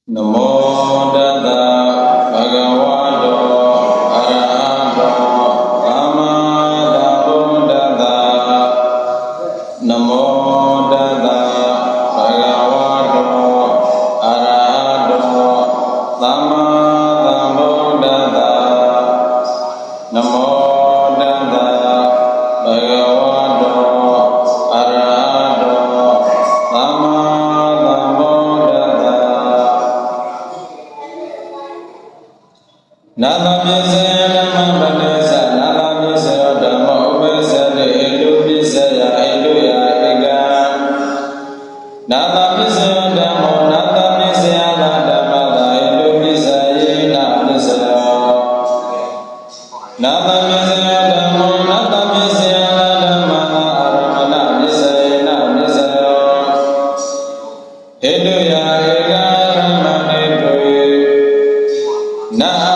Namo Tassa Bhagavato Arahato Sama Sambuddhassa. Namo Tassa Bhagavato Arahato Sama Sambuddhassa. Namo Tassa Bhagavato Arahato Sama Nada Pisaya Nama Padesa Nada Pisaya Dhamma Upesaya Edu Pisaya Edu Ya Ega Nada Pisaya Dhamma Nada Pisaya Dhamma Edu Pisaya Na Pisaya Nada Pisaya Dhamma Nada Pisaya Dhamma Aramana Pisaya Na Pisaya Edu Ya Ega Ramana Edu Na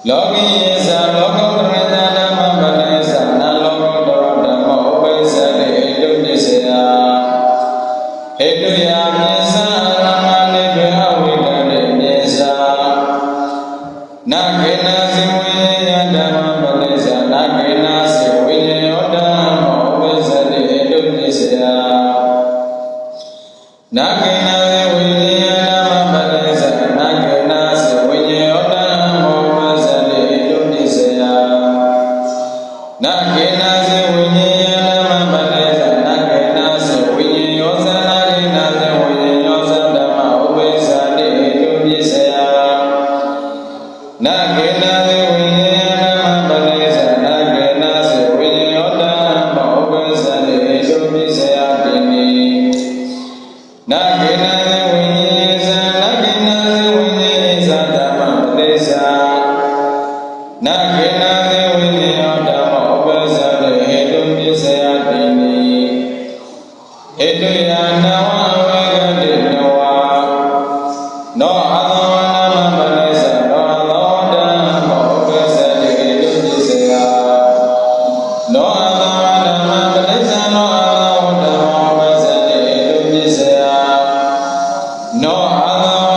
Logi is a logo နာသေဝိသေယောဓမ္မောဥပ္ပဇ္ဇတေဟေတုပစ္စယတိနိဟေတုယာနဝဝေကတိနဝနောအသောနာမပနိစ္စနောအသောဓမ္မောဥပ္ပဇ္ဇတေဟေတုပစ္စယနောအသောဓမ္မပနိစ္စနောအသောဓမ္မောဥပ္ပဇ္ဇတေဟေတုပစ္စယနောအသော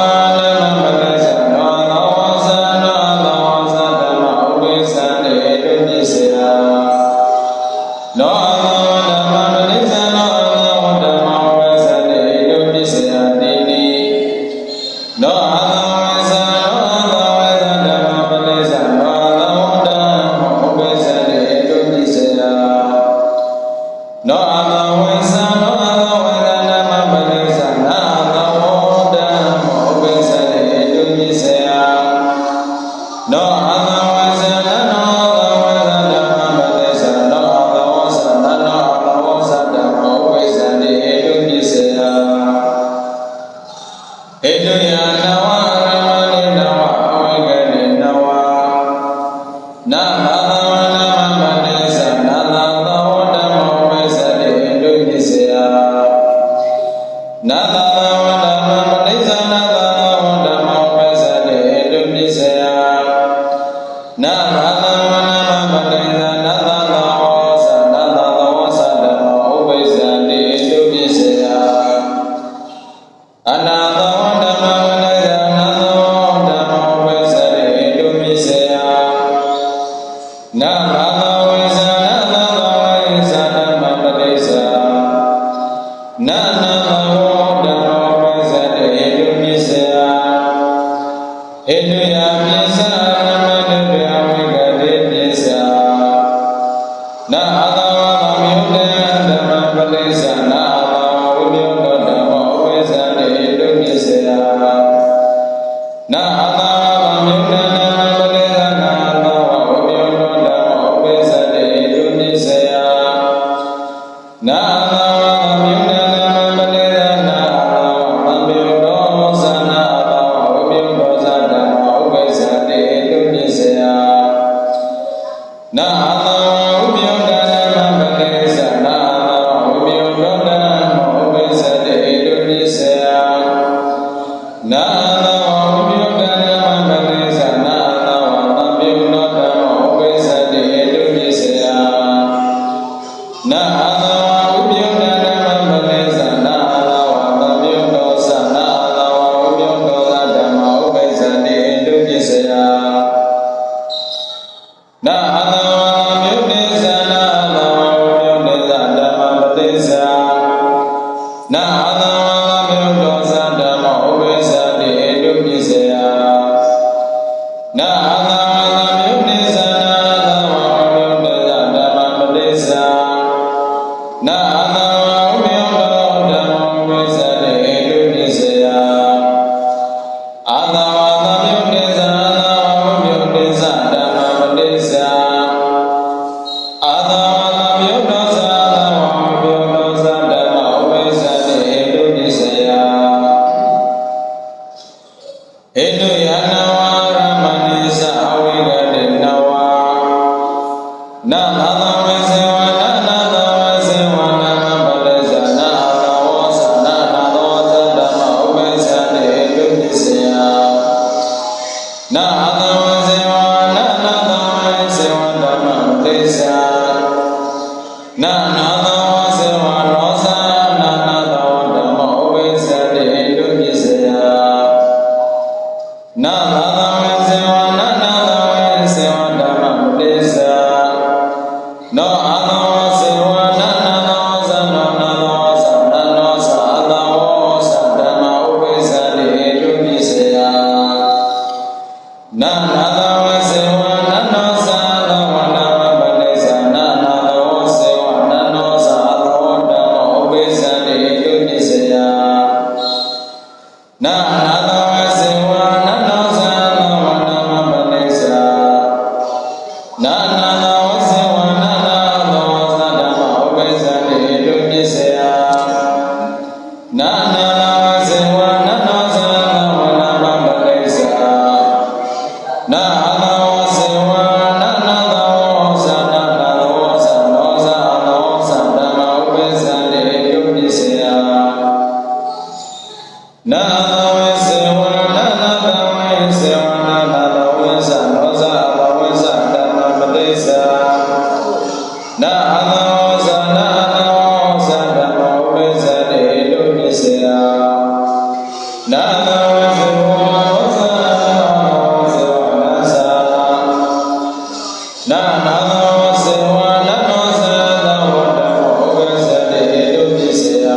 နာနာသောစေဝနာနောသသဝတ္တမောဥပ္ပစ္စတိဣတုပစ္စယ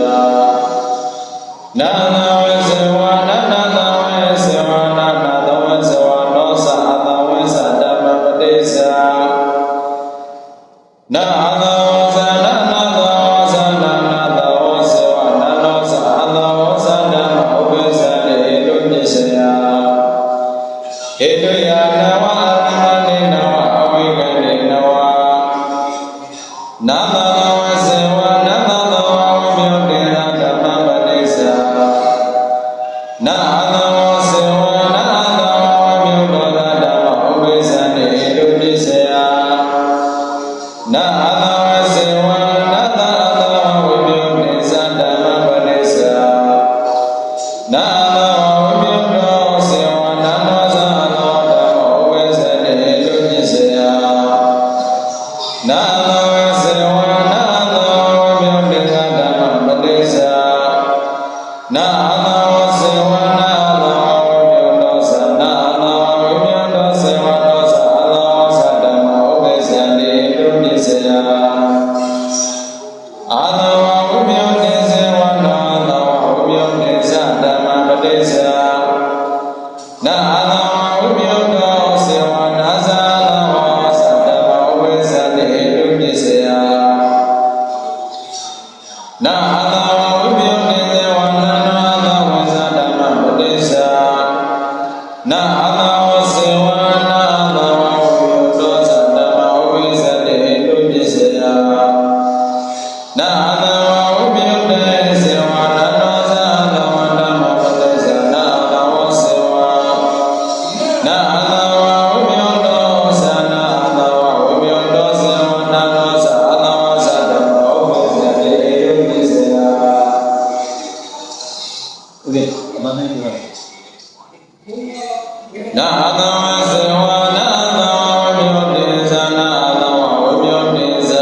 နာနာဝေစေဝနာနာနာဝေစေဝနာနာသောဝေစေဝနောသအသဝေသဓမ္မပတိစ္ဆာနာသောသနာနာသောသနာနာသောစေဝနာနောသအသဝေသဓမ္မဥပ္ပစ္စတိဣတုပစ္စယဟေတုယာနဝအရမဏိနဝအဝိကတိနဝနာမသောဝစေဝနာမသောဝိမြုတေနဓမ္မပတိစ္ဆာနာသောစေဝနာသောဝိမြုတောဓမ္မဥပ္ပစ္စတိဣတုပစ္စယနာသောစေဝနာသောဝိမြုတေသဓမ္မပတိစ္ဆာနာသောဝိမြုတောစေဝနာနောသသောဓမ္မဥပ္ပစ္စတိဣတုပစ္စယနာသောစေဝနာသောဝိမြုတေသဓမ္မပတိစ္ဆာနာသောစေဝနာသောဝိမြုတောသနာသောဝိမြုတောစေဝနောသသောသဓမ္မဥပ္ပစ္စတိဣတုပစ္စယအာသောဝိမြုတေစေဝနာသောဝိမြုတေသဓမ္မပတိစ္ဆာနာသောဝိမြုတောစေဝနာသသောသဓမ္မဥပ္ပစ္စတိဣတုပစ္စယနာသောဝိမြုတေစေဝနာသောဝိသဓမ္မပတိစ္ဆာနာသောစေဝနာသောဝိမြုတောသဓမ္မဥပ္ပစ္စတိဣတုပစ္စယနာသောဝိမြုတေစေဝနာနောသသောဓမ္မပတိစ္ဆာနာသောစေဝနာသောဝိမြုတောသနာသောဝိမြုတောစေဝနာနောသသောသဓမ္မဥပ္ပစ္စတိဣတုပစ္စယโอเคမနိုင်ဘူးနာသောစေဝနာသောဝိမြုတေသနာသောဝိမြုတေသ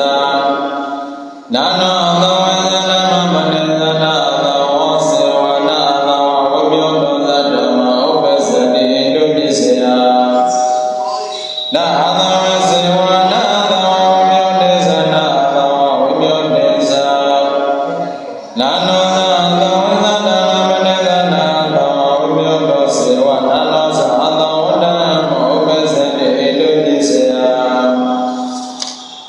နာနောသောဝိသဓမ္မပတိစ္ဆာနာသောစေဝနာသောဝိမြုတောသဓမ္မဥပ္ပစ္စတိဣတုပစ္စယနာသောစေဝနာသောဝိမြုတေသနာသောဝိမြုတေသနာနောသောဝိသဓမ္မပတိစ္ဆာနာသောဝိမြုတောစေဝနာနောသသောဓမ္မဥပ္ပစ္စတိဣတုပစ္စယ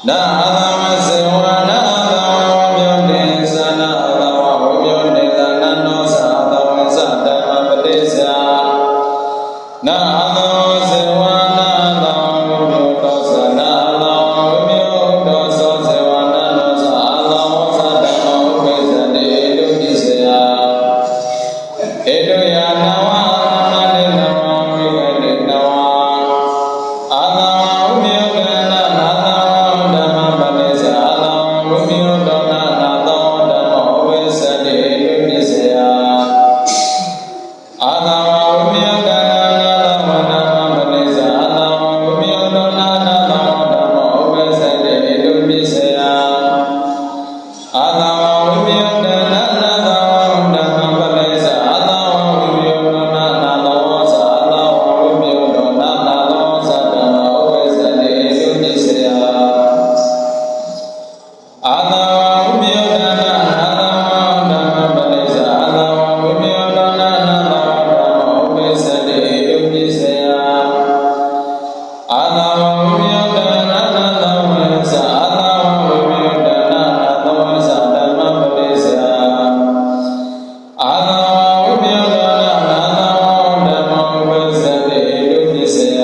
နာသောစေဝနာသောဝိမြုတေသနာသောဝိမြုတေသနာနောသသောဝိသဓမ္မပတိစ္ဆာနာသောစေဝနာသောဝိမြုတောသနာသောဝိမြုတောသောစေဝနာနောသသောသဓမ္မဥပ္ပစ္စတိဣတုပစ္စယဣတုယာနဝအရမဏိနဝဝိကတိနဝအာသောဝိမြုတေနနာသောဓမ္မပတိစ္ဆာအာသောဝိမြုတောနာသောဓမ္မဥပ္ပစ္စတိဣတုပစ္စယအာသောဝိမြုတေနနာသောဓမ္မပတိစ္ဆာအာသောဝိမြုတောနာသောဓမ္မဥပ္ပစ္စတိဣတုပစ္စယအာသောဝိမြုတေနနာသောဓမ္မပတိစ္ဆာအာသောဝိမြုတောနာသောသသောဝိမြုတောနာသောသဓမ္မဥပ္ပစ္စတိဣတုပစ္စယအာသောဝိမြုတေနနာသောဓမ္မပတိစ္ဆာအာသောဝိမြုတောနာသောဓမ္မဥပ္ပစ္စတိဣတုပစ္စယအာသောဝိမြုတေနနာသောဝိသအာသောဝိမြုတေနနာသောဝိသဓမ္မပတိစ္ဆာအာသောဝိမြုတောနာသောဓမ္မဥပ္ပစ္စတိဣတုပစ္စယ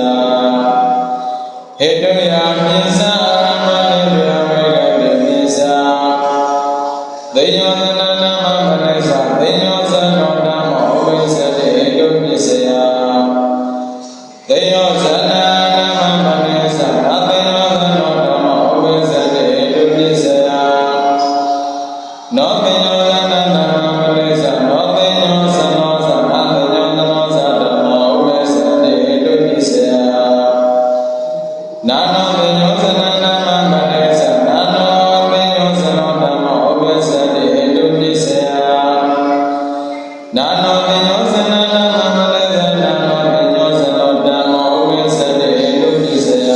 ဟေတုယာပိစ္ဆာအရမဏိပြဝေကတိပိစ္ဆာသေယောသနနာမပတိစ္ဆာသေယောသနောဓမ္မဥပ္ပစ္စတိဣတုပစ္စယသေယောသနာနာမပတိစ္ဆာသေယောသနောဓမ္မဥပ္ပစ္စတိဣတုပစ္စယနောသေယောသနာနာမပတိစ္ဆာနောသေယောသနောသနာသေယောသနောသဓမ္မဥပ္ပစ္စတိဣတုပစ္စယနာနောသေယောသနာနာမပတိစ္ဆာနာနောသေယောသနောဓမ္မဥပ္ပစ္စတိဣတုပစ္စယနာနောသေယောသနာနာမပတိစ္ဆာနာနောသေယောသနောဓမ္မဥပ္ပစ္စတိဣတုပစ္စယ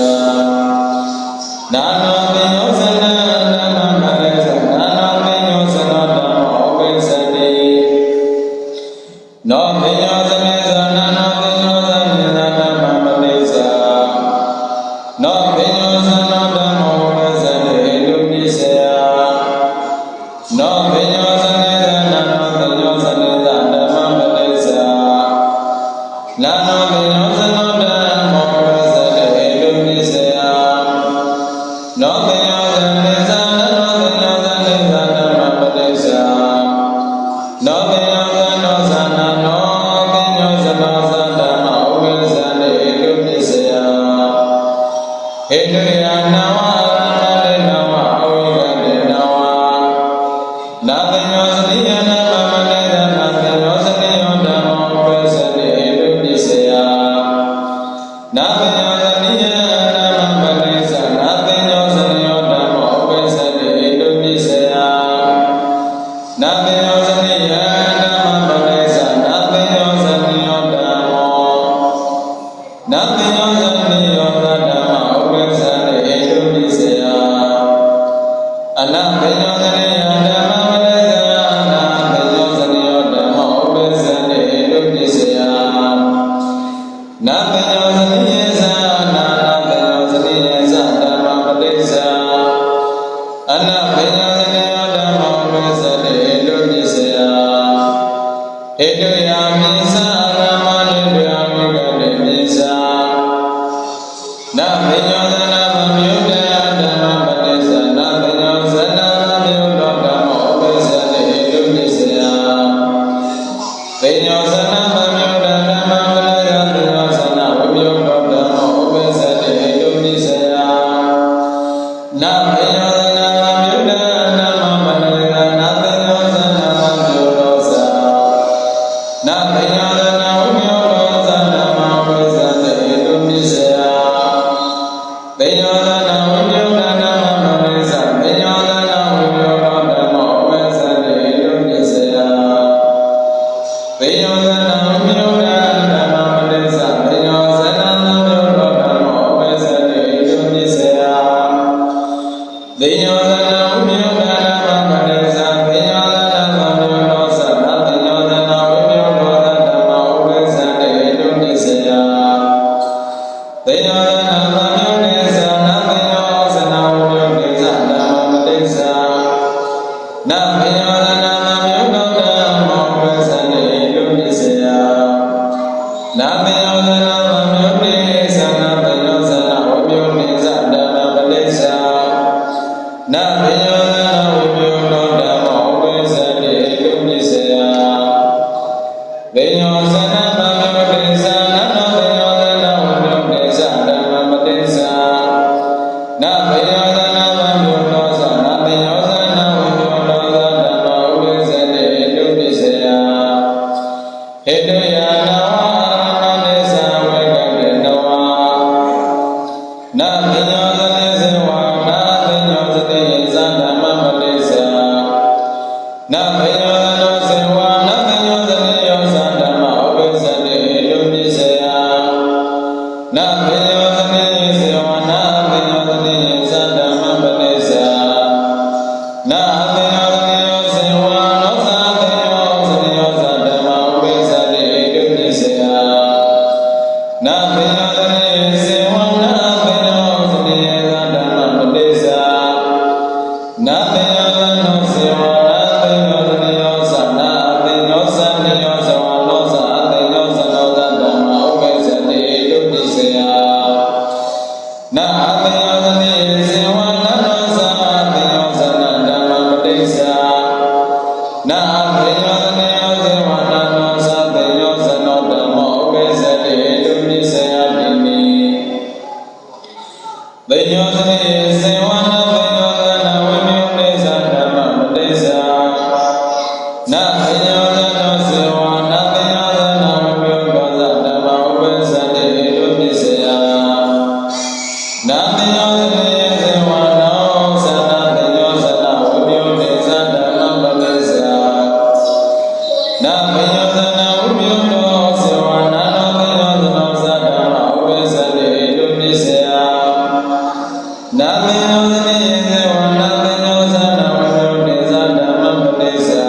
န နာသင်္ယောသနိယေသေဝနာသင်္ယောသနာဝိယုတေသဓမ္မပတိစ္ဆာ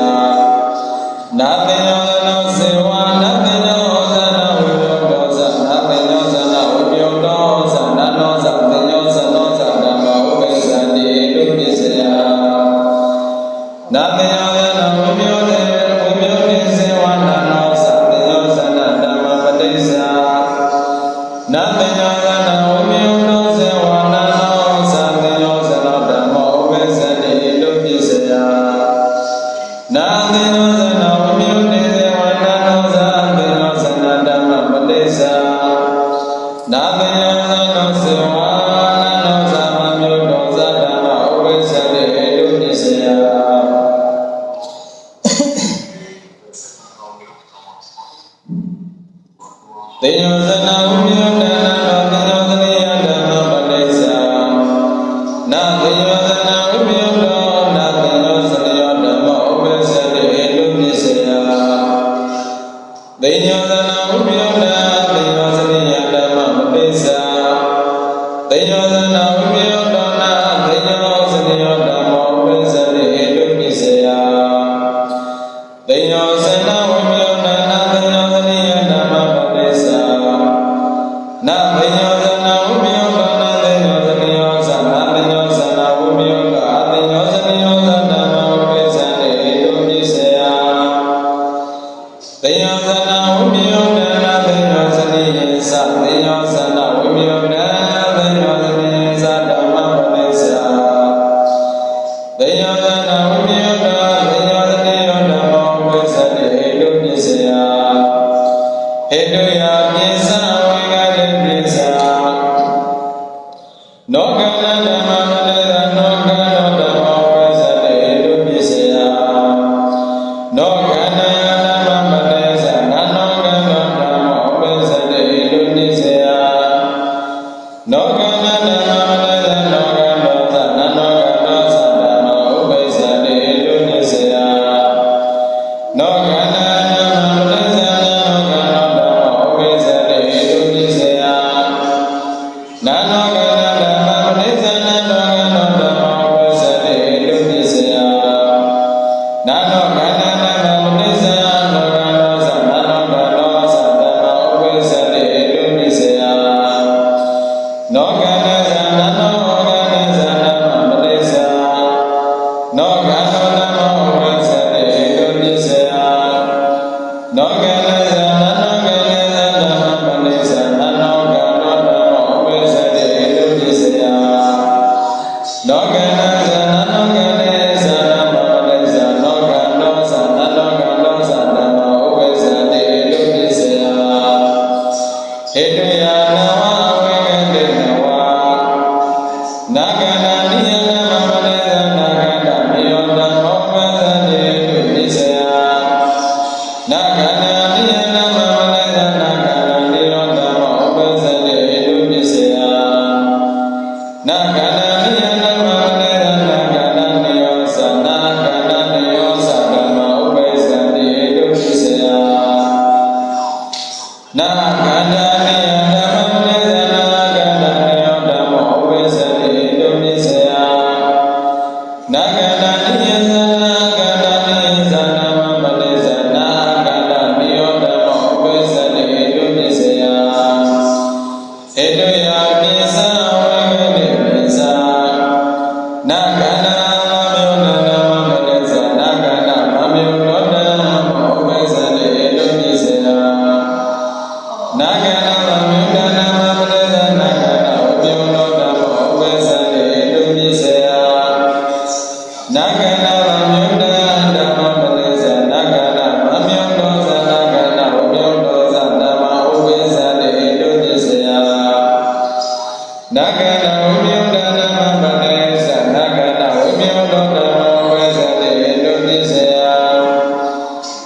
နာသင်္ယောသနောစေဝနာသင်္ယောသနာဝိယုတောသနာသင်္ယောသနာဝိယုတောသနာနောသသင်္ယောသနောသဓမ္မဥပ္ပစ္ဆန္တိတုပစ္စယနာသင်္ယောသနာဝိယုတေဝိယုတေစေဝနာနောသသင်္ယောသနာဓမ္မပတိစ္ဆာနာသင်္ယောသနာဝိယုတောစေဝနာနောသသင်္ယောသနောဓမ္မဥပ္ပစ္ဆန္တိတုပစ္စယနာသင်္ယောသနာဝိယုတေစေဝနာနောသသင်္ယောသနာဓမ္မပတိစ္ဆာနာသင်္ယောသနောစေဝနာနောသမမြုတောသဓမ္မဥပ္ပစ္ဆန္တိတုပစ္စယသင်္ယောသနာဝိယုတနာနောသင်္ယောသနိယဓမ္မပတိစ္ဆာနာသင်္ယောသနာဝိယုတောနာသင်္ယောသနိယဓမ္မဥပ္ပစ္ဆန္တိတုပစ္စယသင်္ယောသနာဝိယုတသင်္ယောသနိယဓမ္မပတိစ္ဆာသင်္ယောသနာဝိယုတောနာသင်္ယောသနိယဓမ္မဥပ္ပစ္ဆန္တိတုပစ္စယသင်္ယောသနာဝိယုတနာသင်္ယောသနိယဓမ္မပတိစ္ဆာနာသင်္ယောသနာဝိယုတောနာသင်္ယောသနိယသနာသင်္ယောသနာဝိယုတောအသင်္ယောသနိယဓမ္မဥပ္ပစ္ဆန္တိတုပစ္စယသင်္ယောသနာဝိယုတနာသင်္ယောသနိယသသင်္ယောသနာဝိယုတသင်္ယောသနိယသဓမ္မပတိစ္ဆာသင်္ယောသနာဝိယုတောသင်္ယောသနိယဓမ္မဥပ္ပစ္ဆန္တိတုပစ္စယဟေတုယပိစ္ဆဝေကတိပိစ္ဆနောကနဓမ္မပတိစ္ဆာနောကနောဓမ္မဥပ္ပစ္ဆန္တိတုပစ္စယနောကနဓမ္မပတိစ္ဆာနာနောကနောဓမ္မဥပ္ပစ္ဆန္တိတုပစ္စယနောကနဓမ္မပတိစ္ဆာနောကနောသနာနောကနောသဓမ္မဥပ္ပစ္ဆန္တိတုပစ္စယနောကနဓမ္မပတိစ္ဆာနောကနောဓမ္မဥပ္ပစ္ဆန္တိတုပစ္စယနာနောကနဓမ္မပတိစ္ဆာနောကနောဓမ္မဥပ္ပစ္ဆန္တိတုပစ္စယနာနောကနဓမ္မပတိစ္ဆာနောကနောသနာနောကနောသဓမ္မဥပ္ပစ္ဆန္တိတုပစ္စယနောကနဇာနာနောကနဇာနာမပတိစ္ဆာနောကနောဓမ္မဥပ္ပစ္ဆန္တိတုပစ္စယနောကနဇာနာနောကနဇာနာမပတိစ္ဆာနာနောကနောဓမ္မဥပ္ပစ္ဆန္တိတုပစ္စယနောကနဇာနာနောကနဇာနာမပတိစ္ဆာနောကနောသနာနောကနောသဓမ္မဥပ္ပစ္ဆန္တိတုပစ္စယဟေတုယနဝဝေကတိနဝနာကနာနိယနမပတိစ္ဆာနာကတနိယောဓမ္မောပစ္ဆန္တိတုပစ္စယနာကနာနိယနမပတိစ္ဆာနာကနာနိယောဓမ္မောပစ္ဆန္တိတုပစ္စယနာကနာနိယနမပတိစ္ဆာနာကနာနိယောသနာကနာနိယောသဓမ္မဥပ္ပစ္ဆန္တိတုပစ္စယနာကနာနိယဓမ္မပတိစ္ဆာနာကနာနိယောဓမ္မောဥပ္ပစ္ဆန္တိတုပစ္စယနာကနာနိယသနာကနာနိယသနာမပတိစ္ဆာနာကနာနိယောဓမ္မောဥပ္ပစ္ဆန္တိတုပစ္စယဟေတုယပိစ္ဆဝေကတိပိစ္ဆနာကနာမမြုဏနာမပတိစ္ဆာနာကနာမမြုတောဓမ္မောဥပ္ပစ္ဆန္တိတုပစ္စယနာကနာမမြုဏနာမပတိစ္ဆာနာကနာဝိယုတောဓမ္မောဥပ္ပစ္ဆန္တိတုပစ္စယနာကနာမမြုဏဓမ္မပတိစ္ဆာနာကနာမမြုတောသနာကနာဝိယုတောသဓမ္မဥပ္ပစ္ဆန္တိတုပစ္စယနာကနာဝိယုတောဓမ္မပတိစ္ဆာနာကနာဝိယုတောဓမ္မဥပ္ပစ္ဆန္တိတုပစ္စယ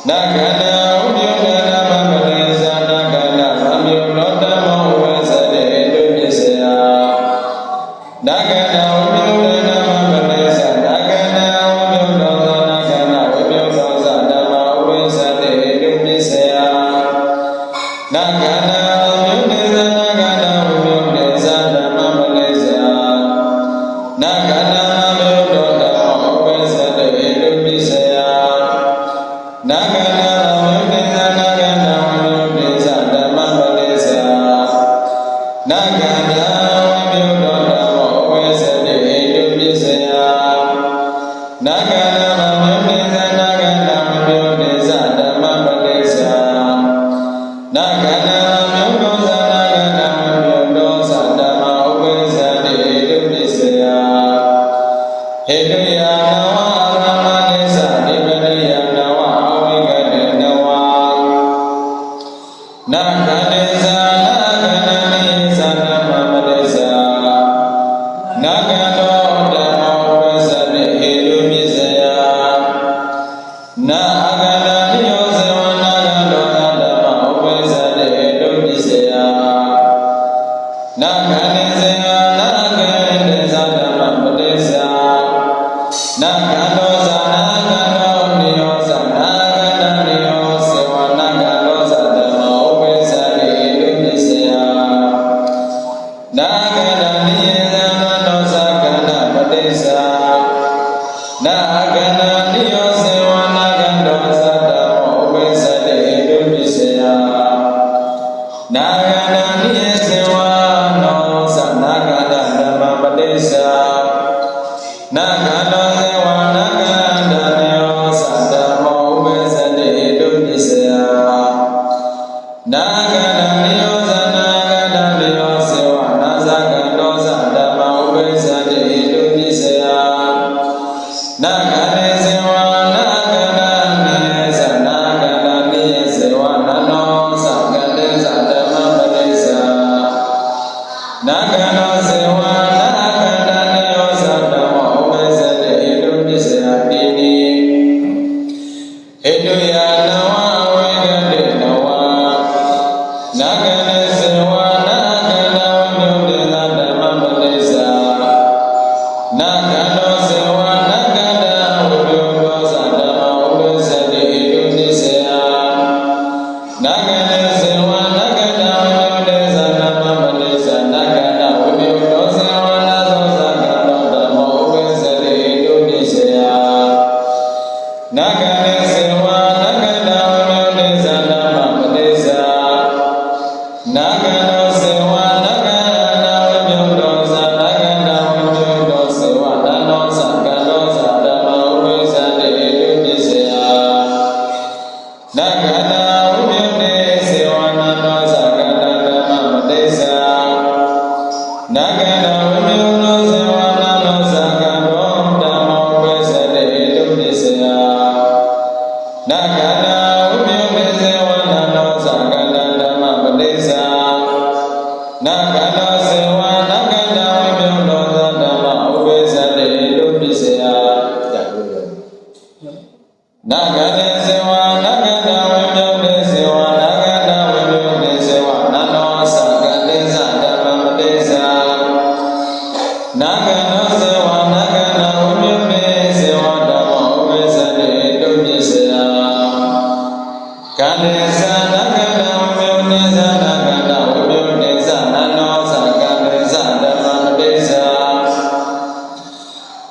နာကနာဝိယုတောဓမ္မပတိစ္ဆာနာကနာမမြုတောဓမ္မဥပ္ပစ္ဆန္တိတုပစ္စယနာကနာဝိယုတောဓမ္မပတိစ္ဆာနာကနာဝိယုတောသနာကနာဝိယုတောသဓမ္မဥပ္ပစ္ဆန္တိတုပစ္စယနာကနာမမြုတေသနာကနာဝိယုတေသဓမ္မပတိစ္ဆာ နာဂနာမယုတ်တော်ဓမ္မဥပ္ပစ္စတေတုပိစယနာဂနာမယုတ်တေသနာဂနာဝိယုတ်တေသဓမ္မပတိစ္ဆာနာဂနာဝိယုတ်တော်ဓမ္မဥပ္ပစ္စတေတုပိစယနာဂနာမယုတ်တေသနာဂနာဝိယုတ်တေသဓမ္မပတိစ္ဆာနာဂနာမယုတ်တော်သနာဂနာဝိယုတ်တော်သဓမ္မဥပ္ပစ္စတေတုပိစယဟေတုယာနဝသမ္မာနိစ္စနိဗ္ဗာယနဝအဝိကတေနဝနာဂတေသနာဂနာနိသဓမ္မပတိစ္ဆာနာဂတောဓမ္မဥပ္ပစ္စတေဟေတုပိစယနာအဂနာနိယောဇဝနာဂတောဓမ္မဥပ္ပစ္စတေဟေတုပိစယနာဂတေဇယနာဂတေသဓမ္မပတိစ္ဆာနာဂတောဇာနာဂတောနိယောဇာနာဂတနိယောစေဝနာဂတောဇာဓမ္မဥပ္ပစ္စတေဟေတုပိစယနာဂတနိယေဇာနာတောဇာဂဏပတိစ္ဆာနာဂတနိယောစေဝနာဂတောဇာဓမ္မဥပ္ပစ္စတေဟေတုပိစယနာဂတနိယေစေဝနောဇာနာဂတဓမ္မပတိစ္ဆာနာဂတောဇေဝနာဂတနိယောဇာဓမ္မဥပ္ပစ္စတေဟေတုပိစယနာဂတနိယောဇာနာဂတနိယောစေဝနာဇာဂတောဇာဓမ္မဥပ္ပစ္စတေဟေတုပိစယနာဂတေဇေဝနာဂတနိယေဇာနာဂတနိယေစေဝနာနောဇာဂတေဇာဓမ္မပတိစ္ဆာနာဂတောဇေဝနာဂတနိယောဇာဓမ္မဥပ္ပစ္စတေဟေတုပိစယတိနိဟေတုယာနဝဝိကတေနဝနာဂတေဇေဝနာဂတဝိယုတ်တေသဓမ္မပတိစ္ဆာနာဂတောဇေဝနာဂတဝိယုတ်တောဇာဓမ္မဥပ္ပစ္စတေဟေတုပိစယနာဂတေဇေဝနာဂတဝိယုတ်တေသဓမ္မပတိစ္ဆာနာဂတဝိယုတ်တောဇေဝနာသောဇာဂတောဓမ္မဥပ္ပစ္စတေဟေတုပိစယနာဂတေဇေဝနာဂတဝိယုတ်တေသဓမ္မပတိစ္ဆာနာဂတောဇေဝနာဂတဝိယုတ်တောဇာနာဂတဝိယုတ်တောဇေဝနာနောဇာဂတောဇာဓမ္မဥပ္ပစ္စတေဟေတုပိစယနာဂတဝိယုတ်တေဇေဝနာနောဇာဂတဓမ္မပတိစ္ဆာနာဂတဝိယုတ်တောဇေဝနာနောဇာဂတောဓမ္မဥပ္ပစ္စတေဟေတုပိစယနာဂတဝိယုတ်တေဇေဝနာနောဇာဂတဓမ္မပတိစ္ဆာနာဂတောဇေဝနာဂတဝိယုတ်တောဇာဓမ္မဥပ္ပစ္စတေဟေတုပိစယနာဂတေဇေဝနာဂတဝိယုတ်တေဇေဝနာဂတဝိယုတ်တေဇေဝနာနောဇာဂတေဇဓမ္မပတိစ္ဆာနာဂတောဇေဝနာဂတဝိယုတ်တေဇေဝဓမ္မဥပ္ပစ္စတေဟေတုပိစယကန္တေဇာနာဂတဝိယုတ်တေဇာနာဂတဝိယုတ်တေဇာနာနောဇာကန္တေဇဓမ္မပတိစ္ဆာ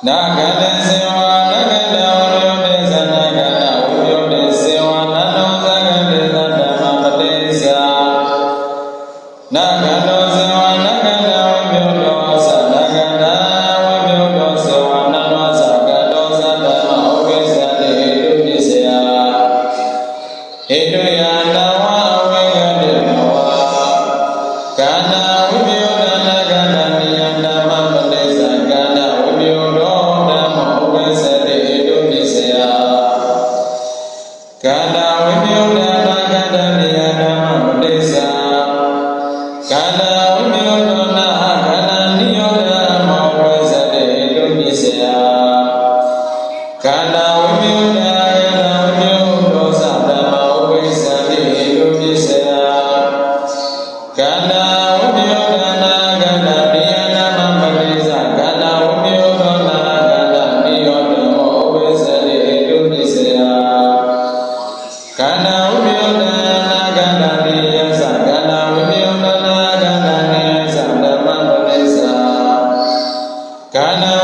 နာဂတေဇေဝနာဂတဝိယုတ်တေဇာနာဂတဝိယုတ်တေဇေဝနာနောဇာကန္တေဇဓမ္မပတိစ္ဆာနာဂတောဇေဝနာဂတဝိယုတ်တောဇာနာဂတဝိယုတ်တောဇေဝနာနောဇာကတောဇာဓမ္မဥပ္ပစ္စတေဟေတုပိစယဟေတုယာနဝဝိကတေနဝကာနာဝိပယုတ်တနာဂတနိယဓမ္မပတိစ္ဆာကာနာဝိပယုတ်တောဓမ္မဥပ္ပ န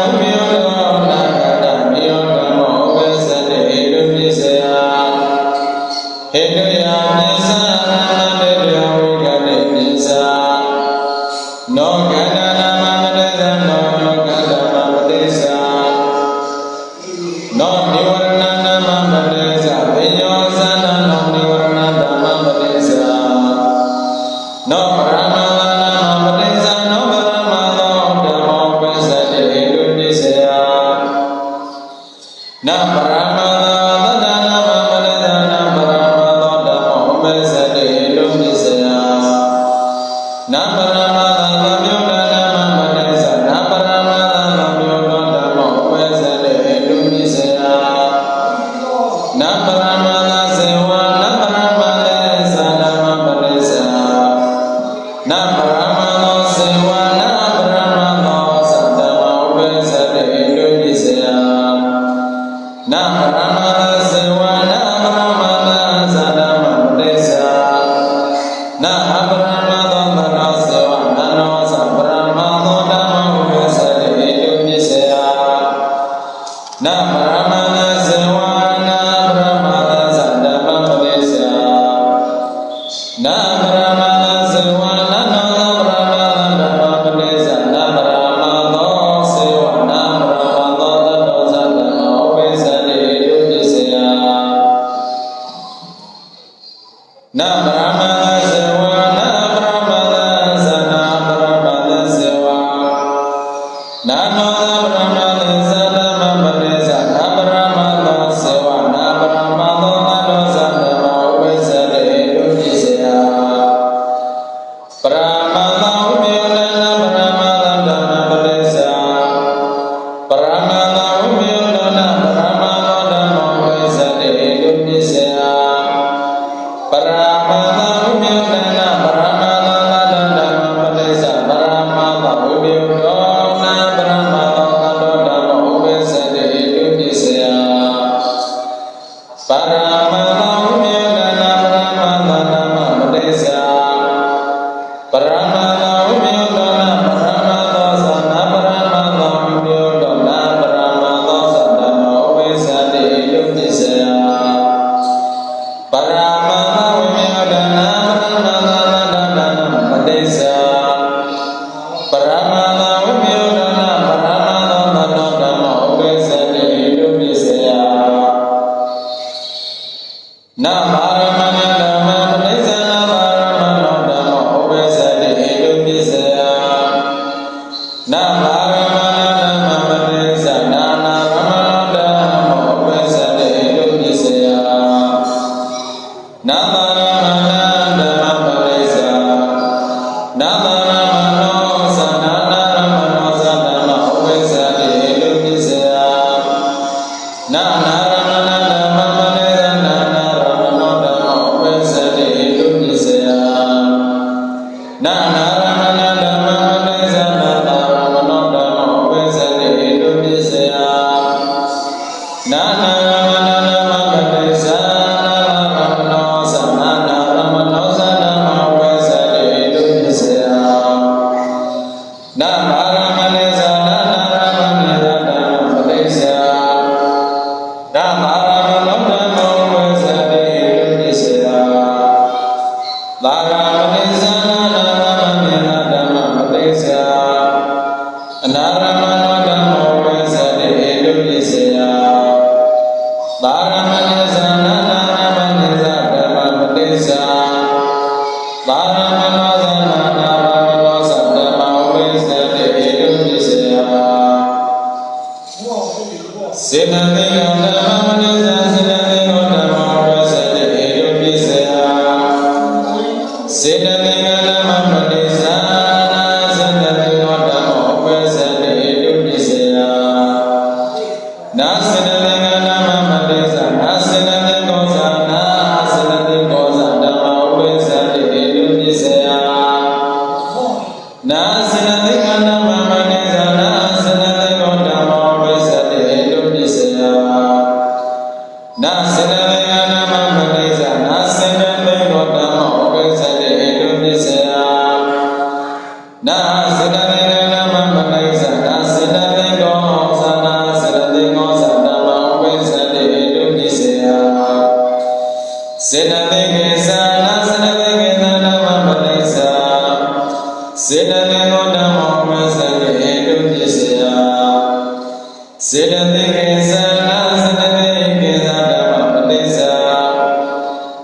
စေတသိက်ကိသနာစေတသိက်ကိသဓမ္မပတိစ္ဆာ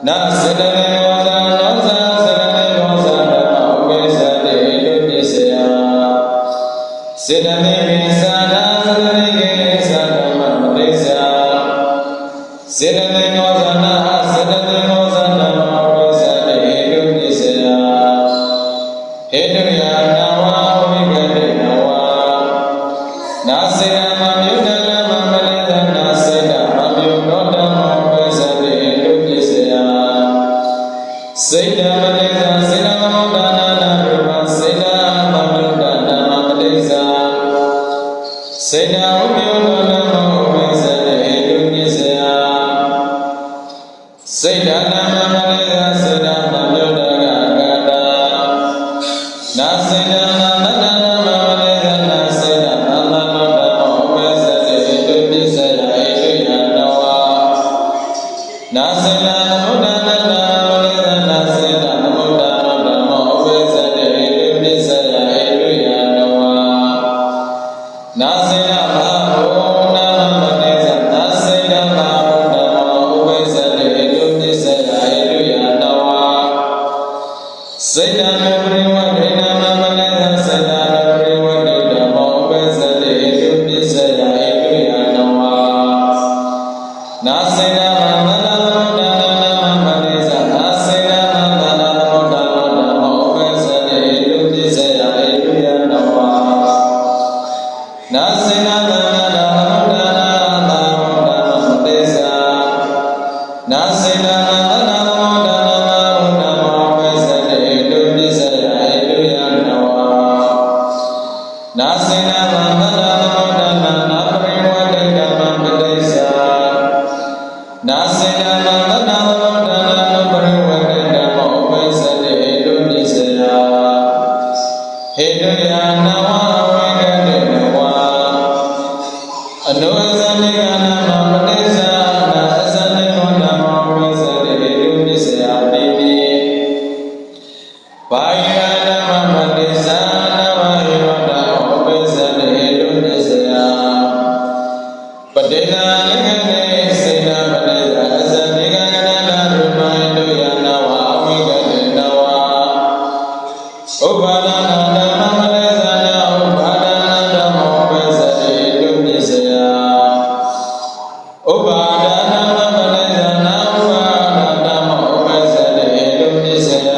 နာစေတသိက်နောဇာနောဇာစေတသိက်နောဇာဓမ္မဥပိစ္ဆတိဒုပိစ္ဆယစေတသိက်ကိသနာစေတသိက်ကိသဓမ္မပတိစ္ဆာစေတသိက်နောဇာနာစေတသိက်နောဇာဓမ္မဥပိစ္ဆတိဒုပိစ္ဆယဟေတုယာနာဝါဝိကတိနဝါနာစေတမမြုဒ္ဒလမမလေသနာစေတမမြုဒောဓမ္မဥပိစ္ဆတိဒုပိစ္ဆယစေတမလေသစေတမမောဒါနာနာရူပစေတမမြုဒ္ဒနာမပတိစ္ဆာစေတဝိမြုဒောဓမ္မဥပိစ္ဆတိဒုပိစ္ဆယစေတနာမမလေသစေတမမြုဒ္ဒကကတာနာစေတနာနတနာမမလေသနာစေတနာသနောဓမ္မဥပိစ္ဆတိဒုပိစ္ဆယဧတုယနဝါနာစေတနမုဒ္ဒနာမမလေသနာစေတနမုဒ္ဒနောဓမ္မဥပိစ္ဆတိဒုပိစ္ဆယဧတုယနဝါနာစေတမဟာဘုနာမမလေသနာစေတမဟာဘုဓမ္မဥပိစ္ဆတိဒုပိစ္ဆယဧတုယနဝါစေတနပရိဝဒိနာမမလေသစေတနပရိဝဒိဓမ္မဥပိစ္ဆတိဒုပိစ္ဆယဧတုယနဝါနာစေတမမနာမုဒ္ဒနာမမလေသနာစေတမမနာမုဒ္ဒနာဓမ္မဥပိစ္ဆတိဒုပိစ္ဆယဧတုယနဝါနာစေတမမနာမုဒ္ဒနာသာမုဒ္ဒနာမလေသနာစေတမမနာမုဒ္ဒနာမုဒ္ဒနာဥပိစ္ဆတိဒုပိစ္ဆယဧတုယနဝါနာစေတမမနာမုဒ္ဒနာနာပရိဝဒိဓမ္မပတိစ္ဆာနာစေတမမနာမုဒ္ဒနာနာပရိဝဒိဓမ္မဥပိစ္ဆတိဒုပိစ္ဆယဟေတုယနဝါဝိကတိနဝါအနုအဇနိကနာမပတိစ္ဆာနာအဇနိကောဓမ္မဥပိစ္ဆတိဒုပိစ္ဆယတိပိဘာယဓမ္မပတိစ္ဆာနာဝါယောဓမ္မဥပိစ္ဆတိဒုပိစ္ဆယပတိတံလက္ခဏေစေတပတိတံအဇနိကနာနာရူပံတုယနာဝါဝိကတိနဝါဥပါဒနာဓမ္မမလေသနာဥပါဒနာဓမ္မဥပိစ္ဆတိဒုပိစ္ဆယဥပါဒနာမလေသနာဥပါဒဓမ္မဥပိစ္ဆတိဒုပိစ္ဆယ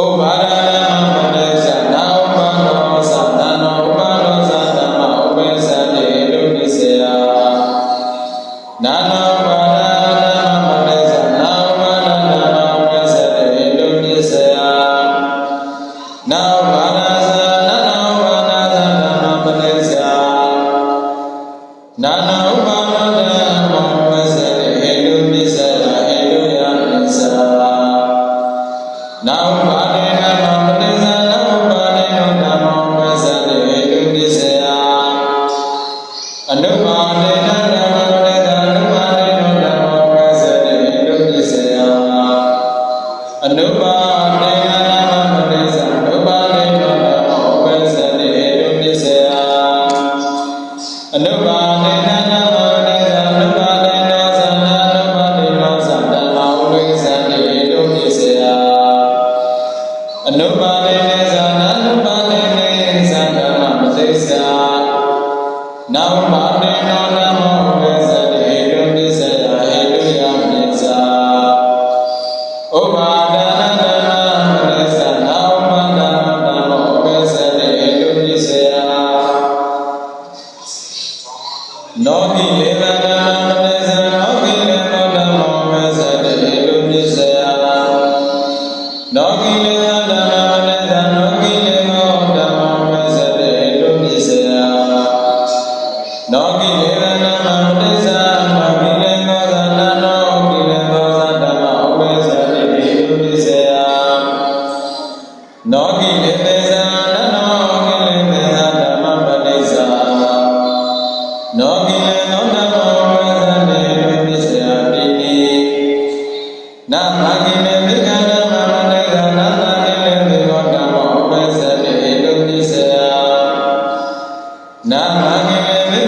ဥပါဒနာမလေသနာဥပါဒောသနာနောဥပါဒောသဓမ္မဥပိစ္ဆတိဒုပိစ္ဆယနာနောပါဒနာမလေသနာဥပါဒဓမ္မဥပိစ္ဆတိဒုပိစ္ဆယနာဥပါဒသနာနောဥပါဒသဓမ္မပတိစ္ဆာနာနောဥပါဒဓမ္မဥပိစ္ဆတိဒုပိစ္ဆယဧတုယပိစ္ဆာနာဥပါဒေဓမ္မပတိစ္ဆာနာဥပါဒေနောဓမ္မဥပိစ္ဆတိဒုပိစ္ဆယအနုပါဒေနဓမ္မပတိစ္ဆာအနုပါဒေနောဓမ္မဥပိစ္ဆတိဒုပိစ္ဆယအနုပါဒေနဓမ္မပတိစ္ဆာအနုပါဒေနောဓမ္မဥပိစ္ဆတိဒုပိစ္ဆယအနုပါဒေနဓမ္မပတိစ္ဆာအနုပါဒေနောသနာအနုပါဒေနောသဓမ္မဥပိစ္ဆတိဒုပိစ္ဆယအနုပါဒေနေသနာအနုပါဒေနေသဓမ္မပတိစ္ဆာနာဥပါဒေနောဓမ္မဥပိစ္ဆတိဒုပိစ္ဆယဧတုယပိစ္ဆာဥပါဒနာဓမ္မပတိစ္ဆာနာဥပါဒနာဓမ္မဥပိစ္ဆတိဒုပိစ္ဆယနောကိလေသဓမ္မပတိစ္ဆာနောကိလေသောဓမ္မဥပိစ္ဆတိဒုပိစ္ဆယနောကိလေသဓမ္မပတိစ္ဆာနောကိလေသောဓမ္မဥပိစ္ဆတိဒုပိစ္ဆယနောကိလေသဓမ္မပတိစ္ဆာနောကိလေသောသနာနောကိလေသောသဓမ္မဥပိစ္ဆတိဒုပိစ္ဆယနောကိလေသေသနာနောကိလေသေသဓမ္မပတိစ္ဆာနောကိလေသောဓမ္မဥပိစ္ဆတိဒုပိစ္ဆယတိတိနာမကိလေသေကဓမ္မပတိစ္ဆာနာမကိလေသေသောဓမ္မဥပိစ္ဆတိဒုပိစ္ဆယနာမကိလေသေ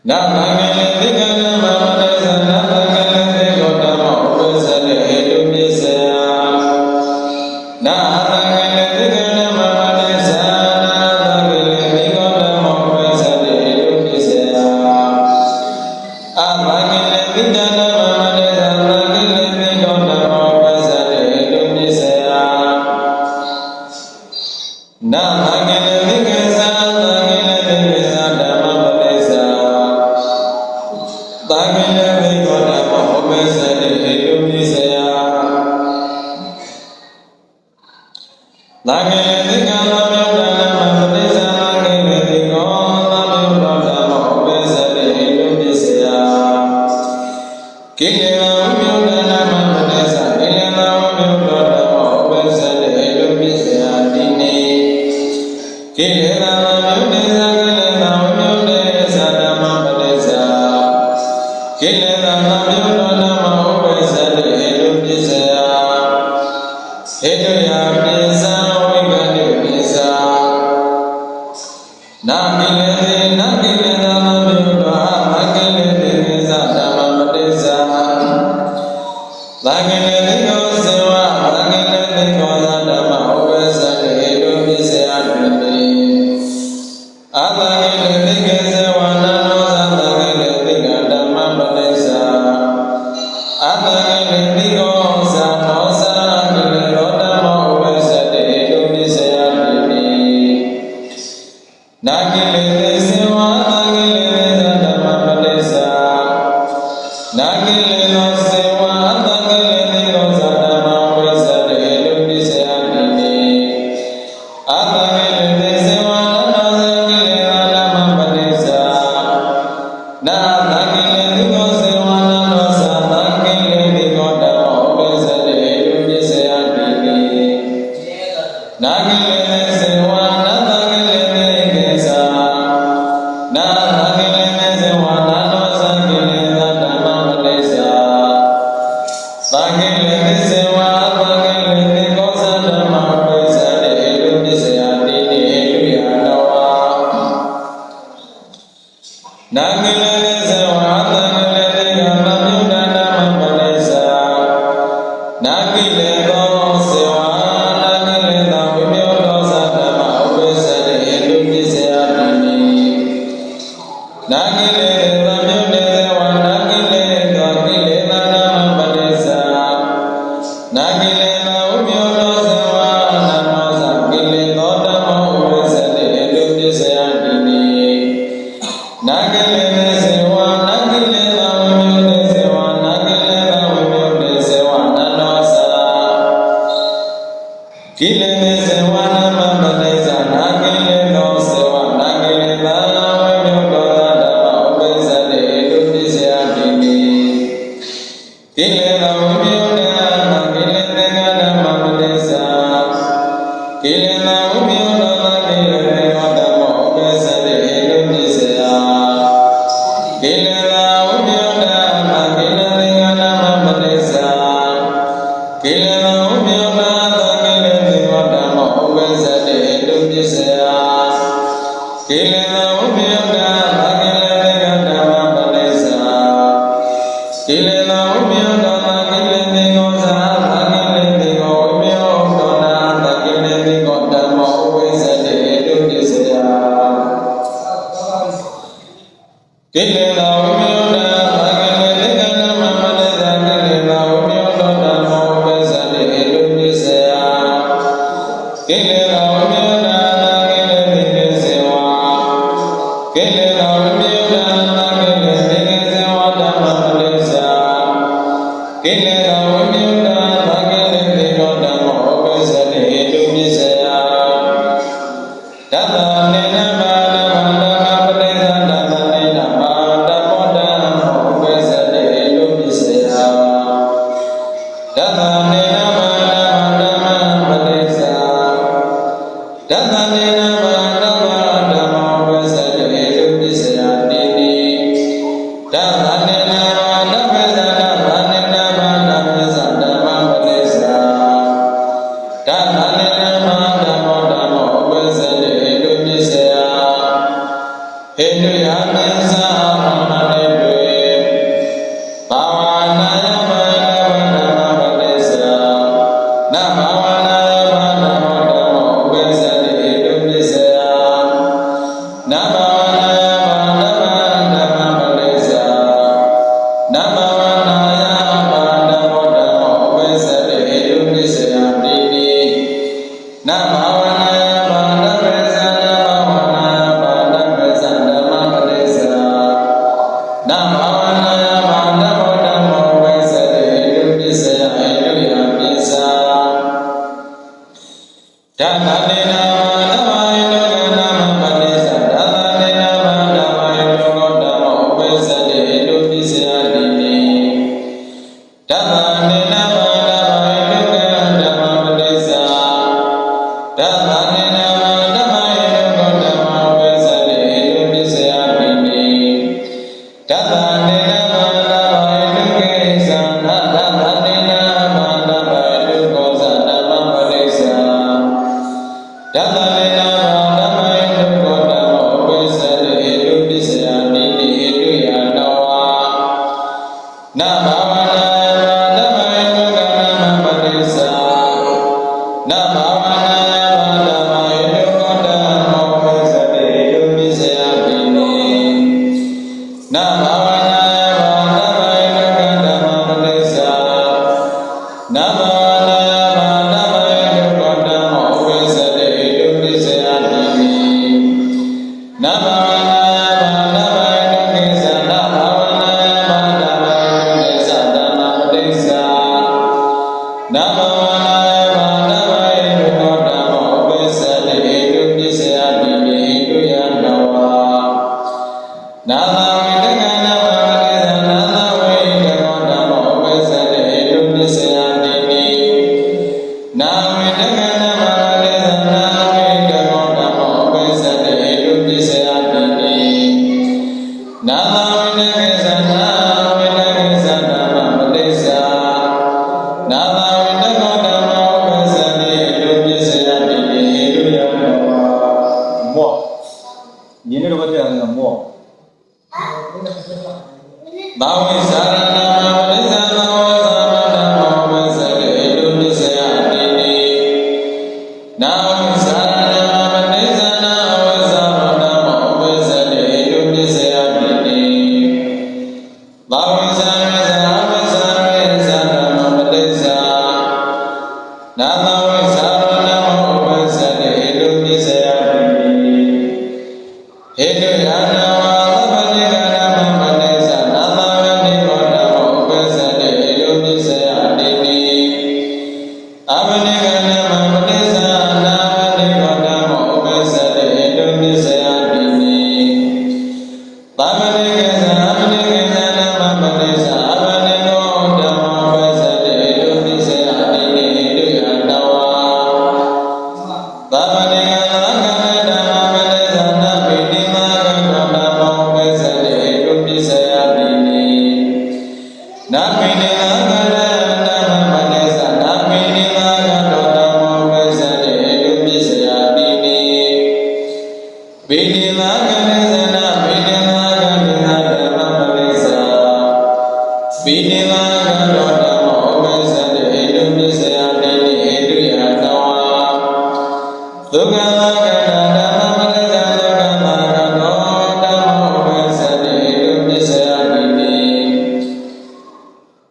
Dhamma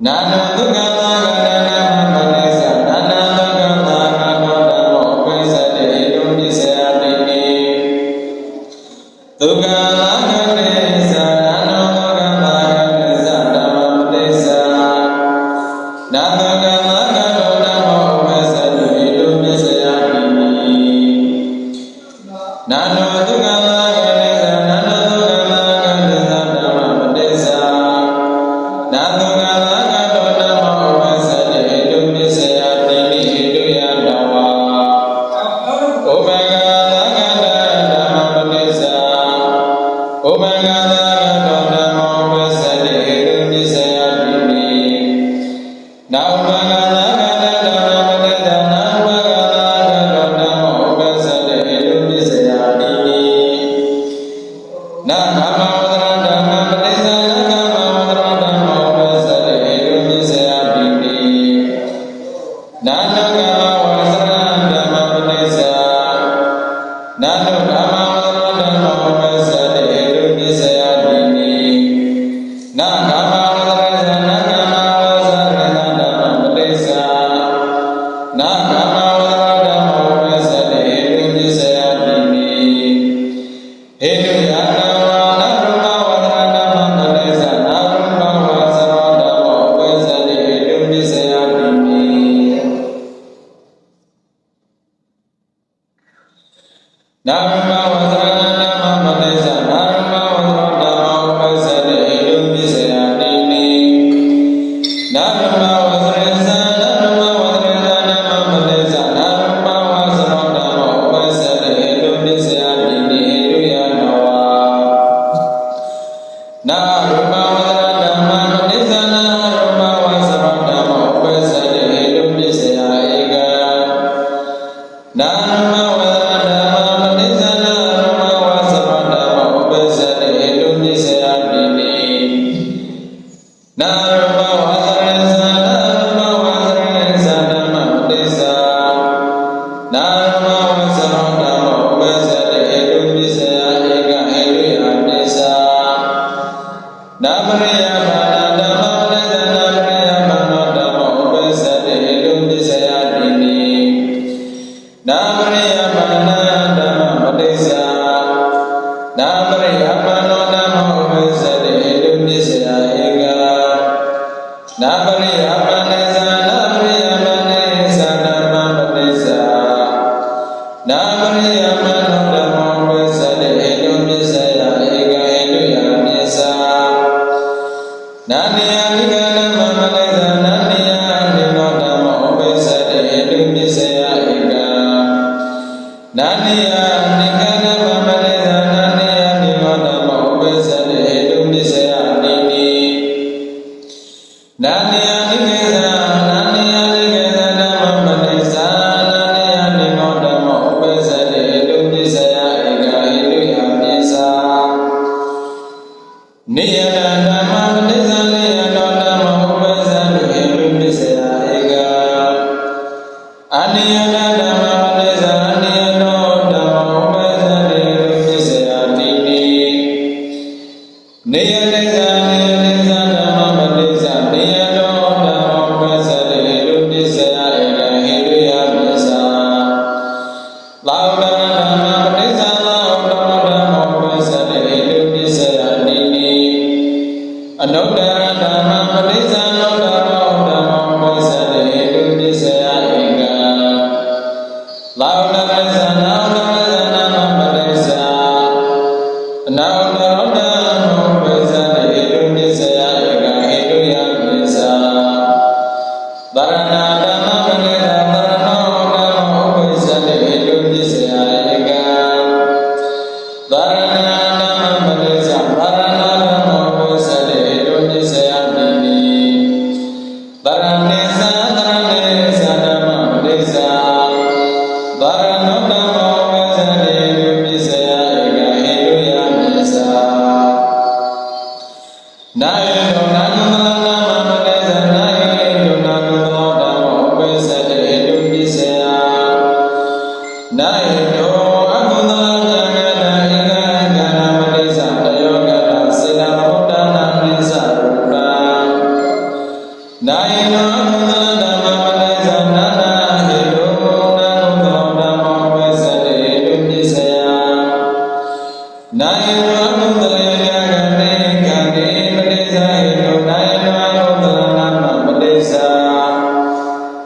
န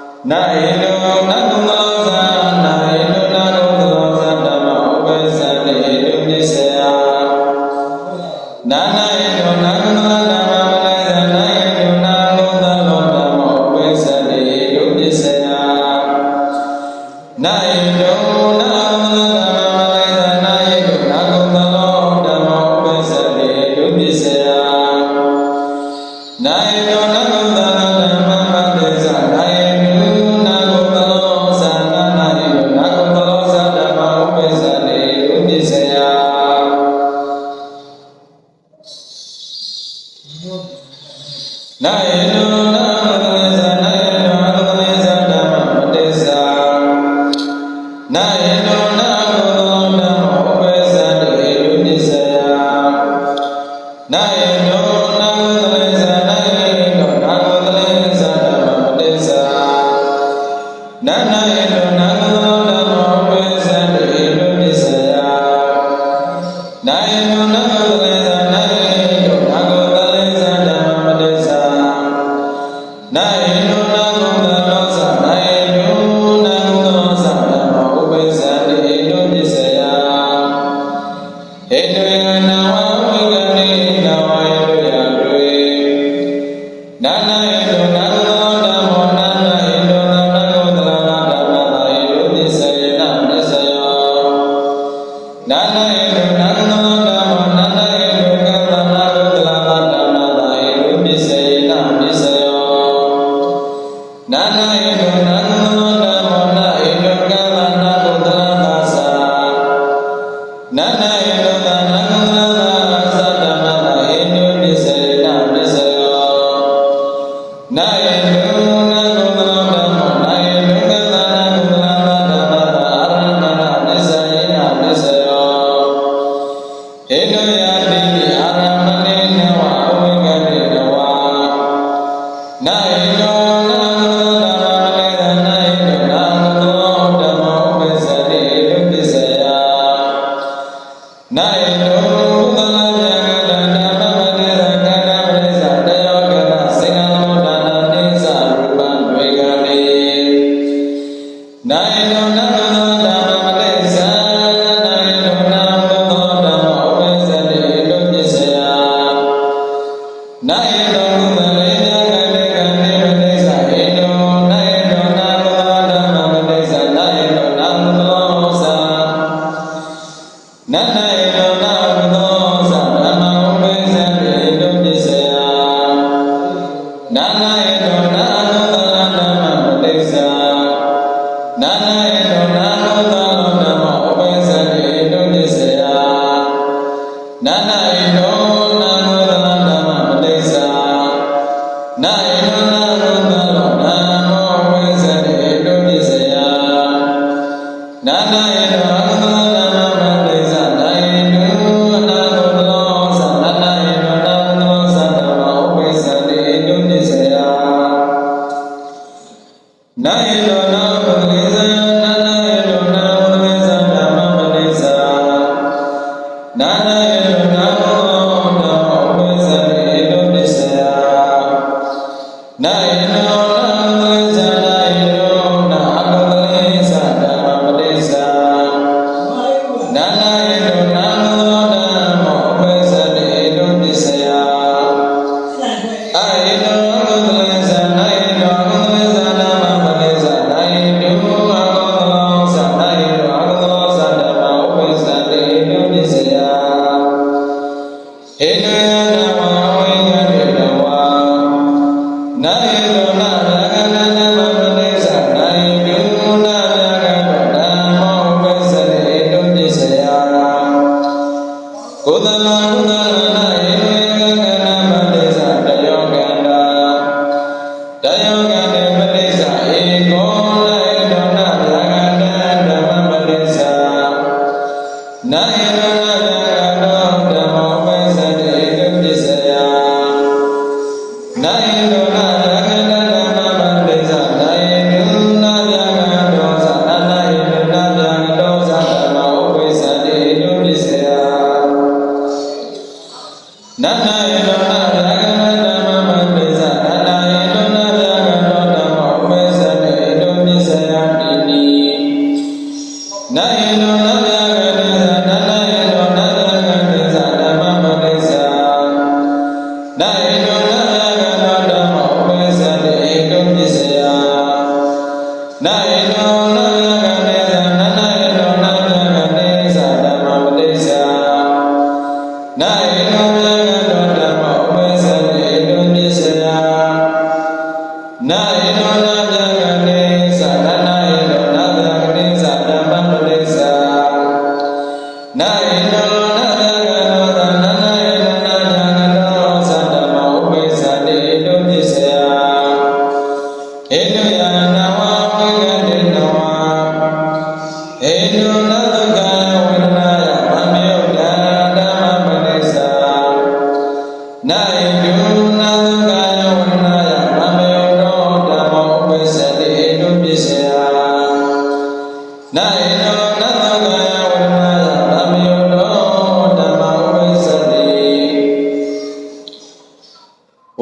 Nai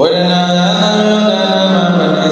ဝေဒနာယသံယုဒနာမပ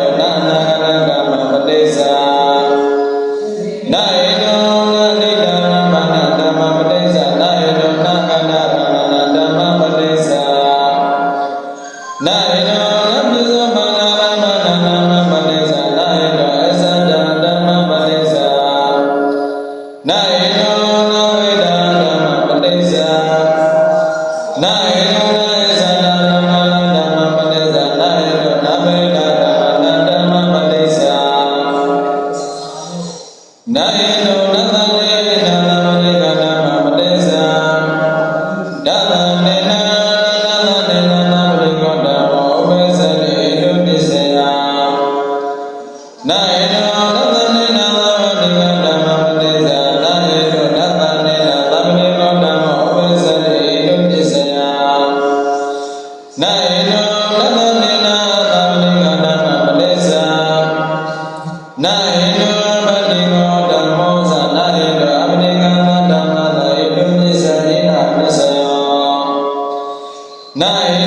န Nana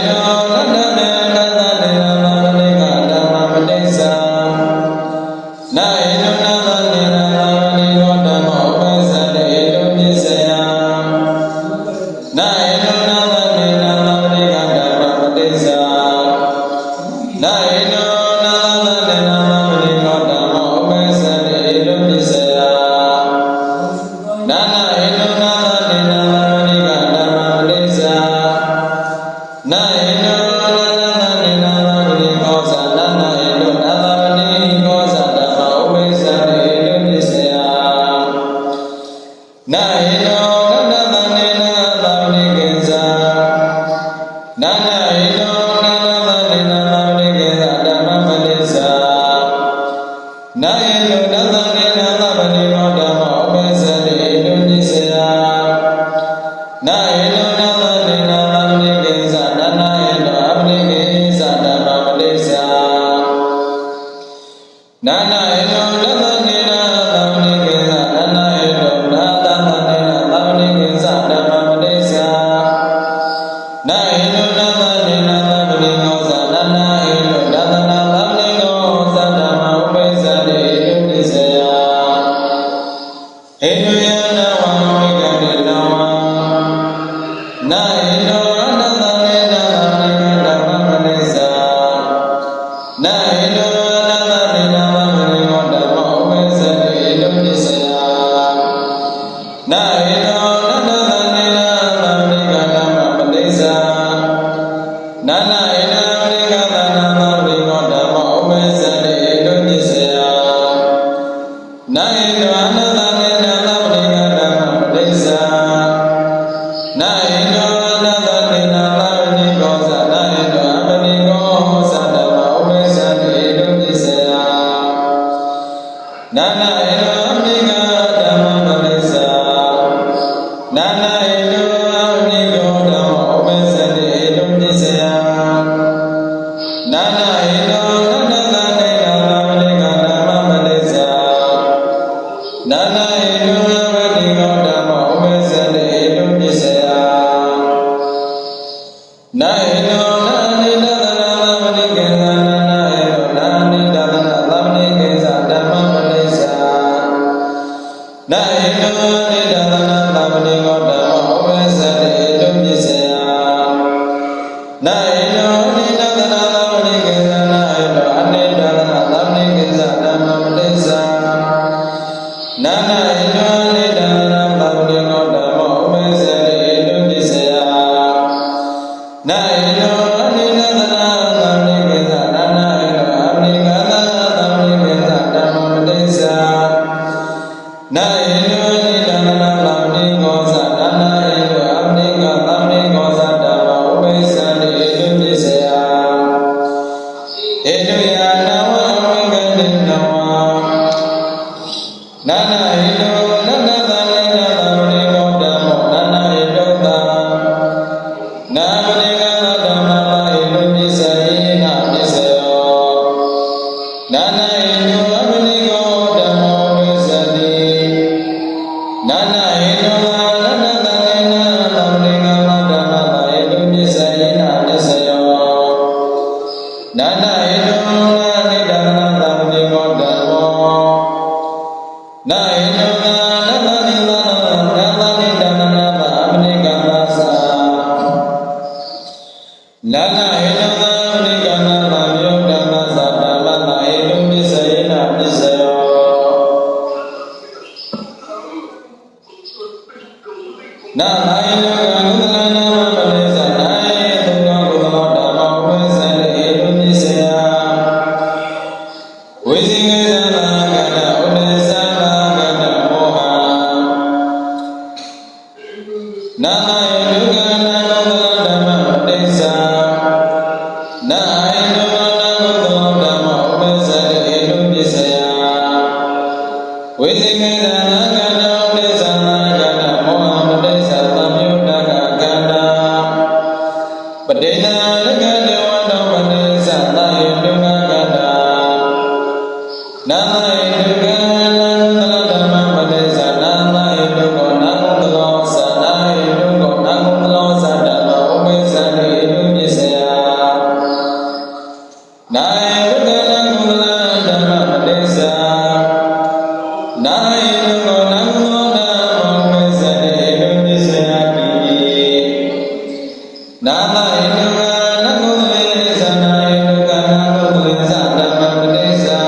နာမဣန္ဒုကနကုသလေသနာဣန္ဒုကနကုသလေသဓမ္မပတိစ္ဆာ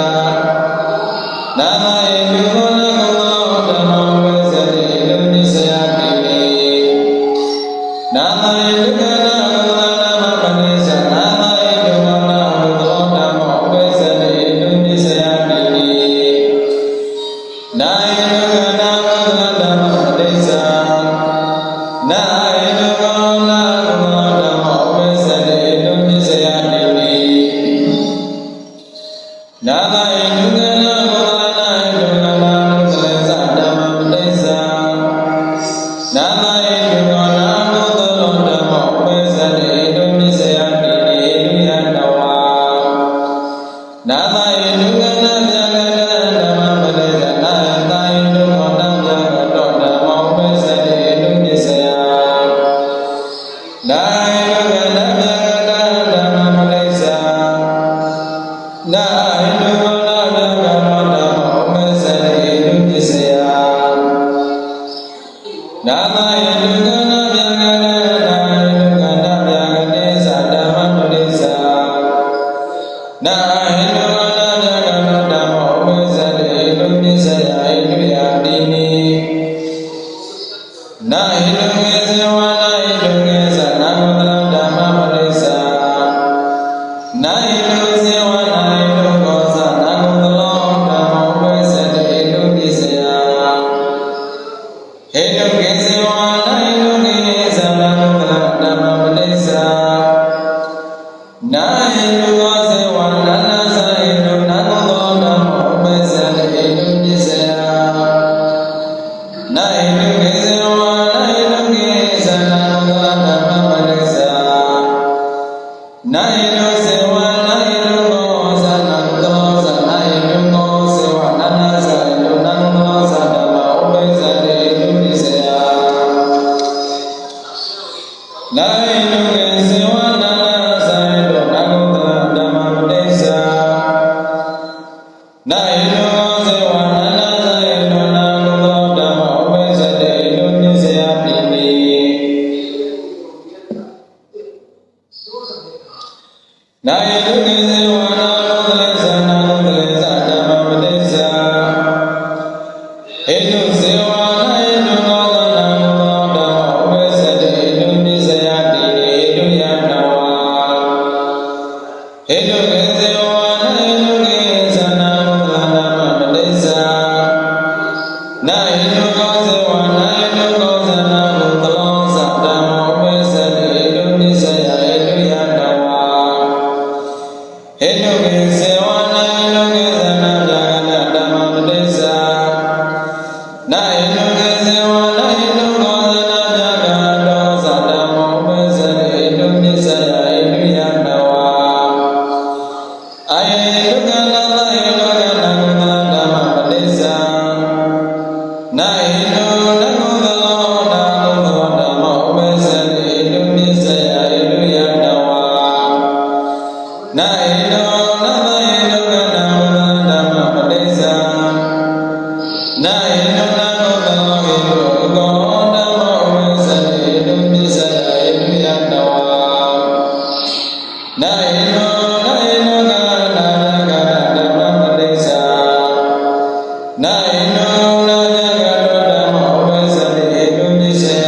နာမဣန္ဒုကနကုသလောဓမ္မဝေသတိဣန္ဒုနိစ္စယတိနိနာမဣန္ဒုကနကုသလဓမ္မပတိစ္ဆာနာမဣန္ဒုကနကုသလောဓမ္မဝေသတိဣန္ဒုနိစ္စယတိနိနာဣန္ဒုကနကုသလဓမ္မပတိစ္ဆာနာဣန္ဒုကနကုသလောဓမ္မဝေသတိဣန္ဒုနိစ္စယတိနိနာမဣန္ဒုကနကုသလနာဣန္ဒုကနကုသလေသဓမ္မပတိစ္ဆာနာမဣန္ဒုကနကုသလောဓမ္မဝေသတိဣန္ဒုနိစ္စယတိနိဣန္ဒုယတဝါနာမဣန္ဒုကနဗျာကတဓမ္မပတိစ္ဆာနာယတဣန္ဒုကနဗျာကတောဓမ္မဝေသတိဣန္ဒုနိစ္စယနာဣန္ဒုကနဗျာကတဓမ္မပတိစ္ဆာနာဣန္ဒုကနဗျာကတောဓမ္မဝေသတိဣန္ဒုနိစ္စယနာမဣန္ဒုကနဗျာကတနာဣန္ဒုကနဗျာကတေသဓမ္မပတိစ္ဆာနာဣန္ဒုကနဗျာကတောဓမ္မဝေသတိဣန္ဒုနိစ္စယဣန္ဒုယတိနိနာဣန္ဒုကေဇေဝနာဣန္ဒုကေသနာကုသလဓမ္မပတိစ္ဆာနာဣန္ဒုဇေဝနာဣန္ဒုကောသနာကုသလောဓမ္မဝေသတိဣန္ဒုနိစ္စယဟေတုကေဇေဝနာဣန္ဒုကေသနာကုသလဓမ္မပတိစ္ဆာနာဣန္ဒုကောဇေဝနာနာသဣန္ဒုနာကုသလောဓမ္မဝေသတိဣန္ဒုနိစ္စယနာဣန္ဒုကေဇေဝနာဣန္ဒုကေသနာကုသလဓမ္မပတိစ္ဆာနာဣန္ဒုဇေဝနာဣန္ဒုကောသနာကုသလောသနာဣန္ဒုကောဇေဝနာနာသဣန္ဒုနာကုသလောသဓမ္မဝေသတိဣန္ဒုနိစ္စယနာဣန္ဒုကေဇေဝနာနာသဣန္ဒုနာကုသလဓမ္မပတိစ္ဆာနာဣန္ဒုကောဇေဝနာနာသဣန္ဒုနာကုသလောဓမ္မဝေသတိဣန္ဒုနိစ္စယတိနိနာဣန္ဒုကေဇေဝနာကုသလေသနာကုသလေသဓမ္မပတိစ္ဆာဟေတုဇေဝနာဣန္ဒုကောသနာကုသလောဓမ္မဝေသတိဣန္ဒုနိစ္စယတိနိဣန္ဒုယတဝါဟေတုကေဇေဝနာဣန္ဒုကေသနာကုသလဓမ္မပတိစ္ဆာနာဣန္ဒုကောဇေဝနာဣန္ဒုကောသနာကုသလောသဓမ္မဝေသတိဣန္ဒုနိစ္စယဣန္ဒုယတဝါဟေတုကေဇေဝနာဣန္ဒုကေသနာဗျာကတဓမ္မပတိစ္ဆာနာဣန္ဒုကေဇေဝနာဣန္ဒုကောသနာဗျာကတောသဓမ္မဝေသတိဣန္ဒုနိစ္စယဣန္ဒုယတဝါအာယေဒုက္ခနာသဣန္ဒုကနကုသလဓမ္မပတိစ္ဆာနာဣန္ဒုနကုသလောနာကုသလောဓမ္မဝေသတိဣန္ဒုနိစ္စယဣန္ဒုယတဝါနာဣန္ဒုနသဣန္ဒုကနကုသလဓမ္မပတိစ္ဆာနာဣန္ဒုနကုသလောဣန္ဒုကောဓမ္မဝေသတိဣန္ဒုနိစ္စယဣန္ဒုယတဝါနာဣန္ဒုနာဣန္ဒုကနာဗျာကတဓမ္မပတိစ္ဆာနာဣန္ဒုနာဗျာကတောဓမ္မဝေသတိဣန္ဒုနိစ္စယ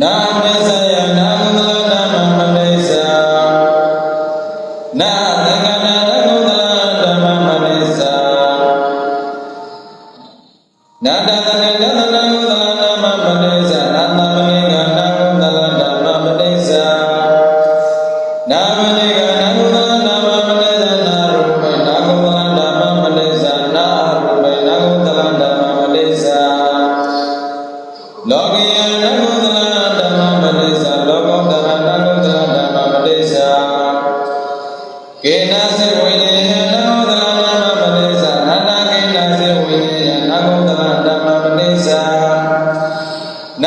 နာမစ္ဆယနာကုသလဓမ္မပတိစ္ဆာနာသင်္ကနာကုသလဓမ္မပတိစ္ဆာနာတသနေတသနာကုသလဓမ္မပတိစ္ဆာနာသမနိကနာကုသလဓမ္မပတိစ္ဆာနာမနိကနာကုသလဓမ္မပတိစ္ဆာနာရူပေနာကုသလဓမ္မပတိစ္ဆာနာရူပေနာကုသလဓမ္မပတိစ္ဆာလောကိယနာကုသလဓမ္မပတိစ္ဆာလောကုတ္တရနာကုသလဓမ္မပတိစ္ဆာကေနစေဝိနည်းနာကုသလဓမ္မပတိစ္ဆာနာနာကေနစေဝိနည်းနာကုသလဓမ္မပတိစ္ဆာနာ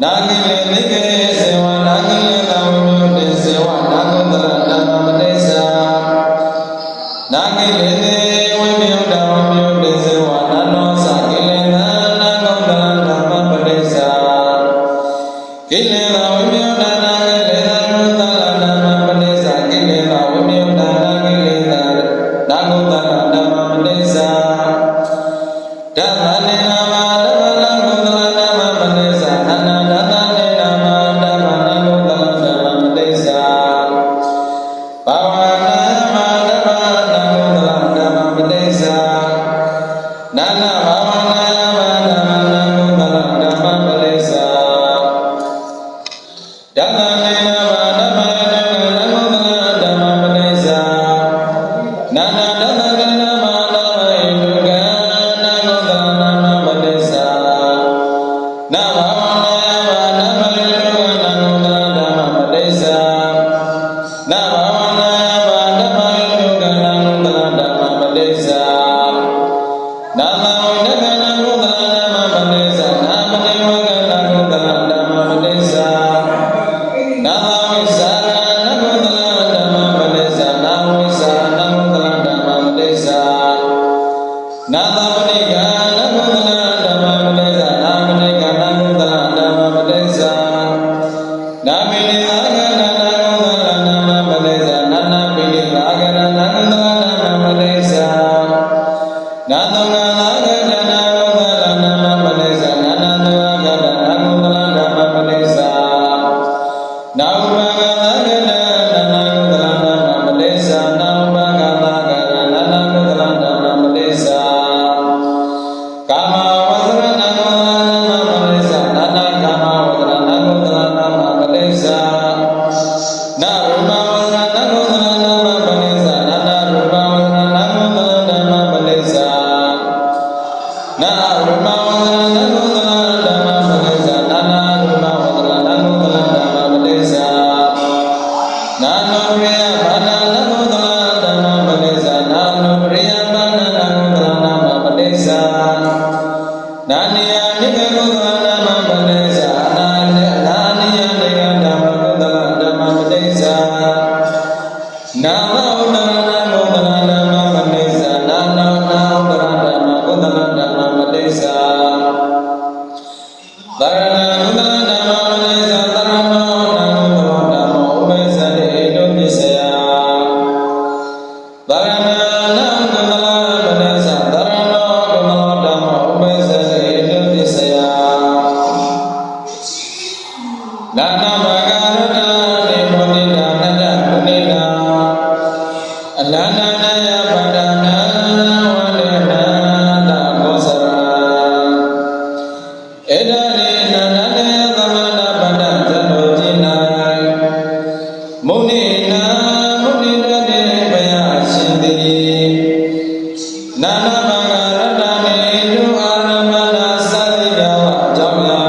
နာဂိလေနိကေစေဝနာဂိလေသာဝိညုတေစေဝနာဂုတရဓမ္မပတိစ္ဆာနာဂိလေသေဝိမြုတဝိမြုတေစေဝနာနောသကိလေသာနာဂုတရဓမ္မပတိစ္ဆာကိလေသာဝိမြုတနာဂိလေသာယုတရဓမ္မပတိစ္ဆာကိလေသာဝိမြုတနာဂိလေသာနာဂုတရဓမ္မပတိစ္ဆာဓမ္မနေနာမဓမ္မနာဂုတရဓမ္မပတိစ္ဆာနာနာဓမ္မနေနာမဓမ္မနာဂုတရဓမ္မပတိစ္ဆာဘာဝနာမဓမ္မနာဂုတရဓမ္မပတိစ္ဆာနာနာဘာဝနာမဓမ္မနာဂုတရဓမ္မပတိစ္ဆာဓမ္မနေနာမဓမ္မနာဂုတရဓမ္မပတိစ္ဆာနာနာဓမ္မနေနာမဓမ္မယုကနာဂုတရဓမ္မပတိစ္ဆာနာဘာဝနာမဓမ္မယုကနာဂုတရဓမ္မပတိစ္ဆာနာဘာဝနာမဓမ္မယုကနာဂုတရဓမ္မပတိစ္ဆာနာမဝိနကနာဂုတရဓမ္မပတိစ္ဆာနာမတိဝကနာဂုတရဓမ္မပတိစ္ဆာနာမဝိသနာဂုတရဓမ္မပတိစ္ဆာနာဝိသနာဂုတရဓမ္မပတိစ္ဆာနာမပတိကနာဂုတရဓမ္မပတိစ္ဆာနာမတိကနာဂုတရဓမ္မပတိစ္ဆာနာမိနိသာကနာဂုတရဓမ္မပတိစ္ဆာနာနာပိနိသာကနာဂုတရဓမ္မပတိစ္ဆာနာသောငါသာကနာဂုတရဓမ္မပတိစ္ဆာနာနာသောကနာဂုတရဓမ္မပတိစ္ဆာနာဥပကသာကနာနာဂုတရဓမ္မပတိစ္ဆာနာဥပကသာကနာနာဂုတရဓမ္မပတိစ္ဆာကာမဝဇ္ဇရနာဂုတရဓမ္မပတိစ္ဆာနာနာကာမဝဇ္ဇရနာဂုတရဓမ္မပတိစ္ဆာနာရူပဝဇ္ဇရနာဂုတရဓမ္မပတိစ္ဆာနာနာရူပဝဇ္ဇရနာဂုတရဓမ္မပတိစ္ဆာနာရူပဝဇ္ဇရနာဂုတရဓမ္မပတိစ္ဆာနာနာရူပဝဇ္ဇရနာဂုတရဓမ္မပတိစ္ဆာနာနောပရိယဘာနာနာဂုတရဓမ္မပတိစ္ဆာနာနောပရိယဘာနာနာဂုတရဓမ္မပတိစ္ဆာနာနိယနိကဂုတရဓမ္မပတိစ္ဆာနာနိယနိကဓမ္မဂုတရဓမ္မပတိစ္ဆာနာမဥဒရနာဂုတရဓမ္မပတိစ္ဆာနာနောနာဥဒရဓမ္မဂုတရဓမ္မပတိစ္ဆာသရဏဂုတရဓမ္မပတိစ္ဆာသရဏောနာဂုတရဓမ္မောဥပ္ပစ္စတိဣတုပစ္စယသရဏနာဂုတရပတိစ္ဆာသရဏောဂုတရဓမ္မောဥပ္ပစ္စတိဣတုပစ္စယနာနမဂရတနေမောနိတာနတ္တပုနိတာအလန္တနာယပတ္တနာဝလေနာတကောစရာဧဒနိနာနတေသမဏပတ္တဇတောจิနံမုနိနာမုနိတတေဘယရှင်တိနာနမဂရတနေတုအာရမဏသတိယဝအကြောင်းရာ